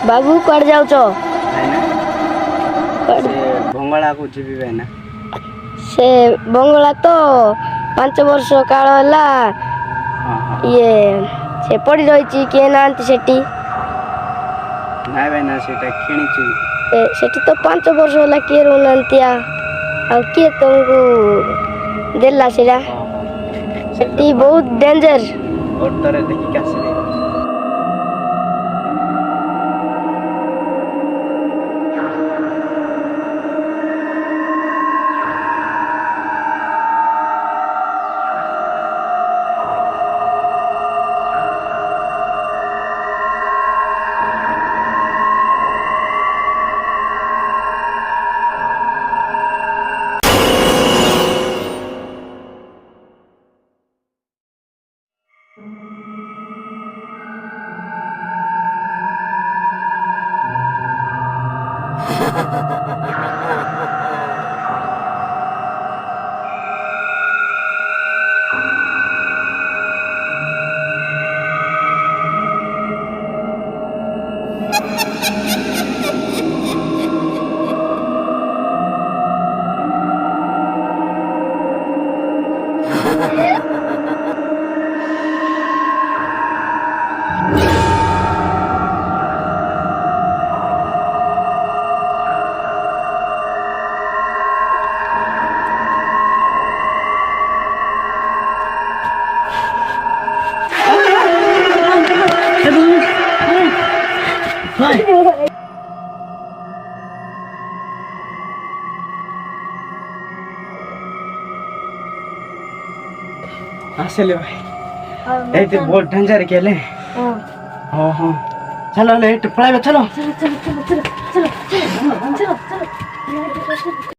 बाबू कड़ जाऊ छो बंगला को जीवी भाईना से बंगला तो 5 वर्ष काल होला ये से पड़ी रही किए ना सेठी नाई भाईना सेटा किणी सेठी तो 5 वर्ष होला किए रोनांतिया आ किए तुमको देला सेरा सेठी बहुत डेंजर और तरह देखी कैसे आसले भाई ए बहुत डेंजर केले हां हां चलो ले पळावे चलो चलो चलो चलो चलो चलो चलो चलो